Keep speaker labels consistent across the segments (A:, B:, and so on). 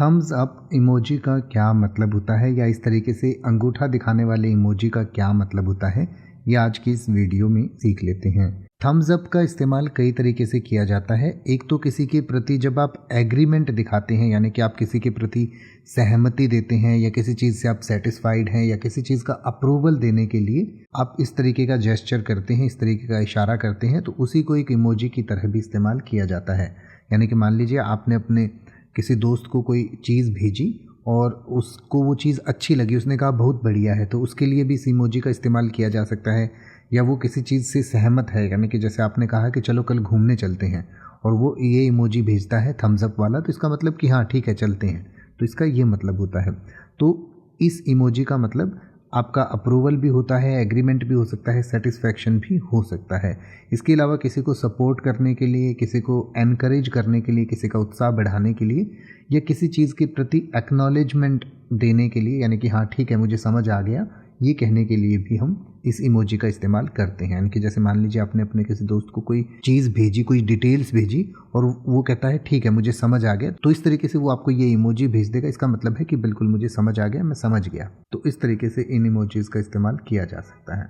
A: Thums up emoji का क्या मतलब होता है या इस तरीके से अंगूठा दिखाने वाले इमोजी का क्या मतलब होता है, ये आज की इस वीडियो में सीख लेते हैं। थम्स अप का इस्तेमाल कई तरीके से किया जाता है। एक तो किसी के प्रति जब आप एग्रीमेंट दिखाते हैं, यानी कि आप किसी के प्रति सहमति देते हैं या किसी चीज़ से आप सेटिस्फाइड हैं या किसी चीज़ का अप्रूवल देने के लिए आप इस तरीके का जेस्चर करते हैं, इस तरीके का इशारा करते हैं, तो उसी को एक इमोजी की तरह भी इस्तेमाल किया जाता है। यानी कि मान लीजिए आपने अपने किसी दोस्त को कोई चीज़ भेजी और उसको वो चीज़ अच्छी लगी, उसने कहा बहुत बढ़िया है, तो उसके लिए भी इस इमोजी का इस्तेमाल किया जा सकता है। या वो किसी चीज़ से सहमत है, यानी कि जैसे आपने कहा कि चलो कल घूमने चलते हैं और वो ये इमोजी भेजता है थम्स अप वाला, तो इसका मतलब कि हाँ ठीक है चलते हैं, तो इसका ये मतलब होता है। तो इस इमोजी का मतलब आपका अप्रूवल भी होता है, एग्रीमेंट भी हो सकता है, सेटिस्फैक्शन भी हो सकता है। इसके अलावा किसी को सपोर्ट करने के लिए, किसी को एनकरेज करने के लिए, किसी का उत्साह बढ़ाने के लिए या किसी चीज़ के प्रति एक्नॉलेजमेंट देने के लिए, यानी कि हाँ ठीक है मुझे समझ आ गया, ये कहने के लिए भी हम इस इमोजी का इस्तेमाल करते हैं। यानी कि जैसे मान लीजिए आपने अपने किसी दोस्त को कोई चीज़ भेजी, कोई डिटेल्स भेजी और वो कहता है ठीक है मुझे समझ आ गया, तो इस तरीके से वो आपको ये इमोजी भेज देगा। इसका मतलब है कि बिल्कुल मुझे समझ आ गया, मैं समझ गया। तो इस तरीके से इन इमोजीज़ का इस्तेमाल किया जा सकता है।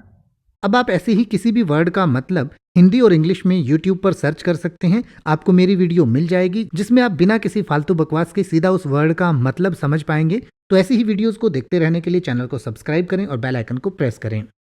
B: अब आप ऐसे ही किसी भी वर्ड का मतलब हिंदी और इंग्लिश में YouTube पर सर्च कर सकते हैं। आपको मेरी वीडियो मिल जाएगी जिसमें आप बिना किसी फालतू बकवास के सीधा उस वर्ड का मतलब समझ पाएंगे। तो ऐसी ही वीडियोस को देखते रहने के लिए चैनल को सब्सक्राइब करें और बेल आइकन को प्रेस करें।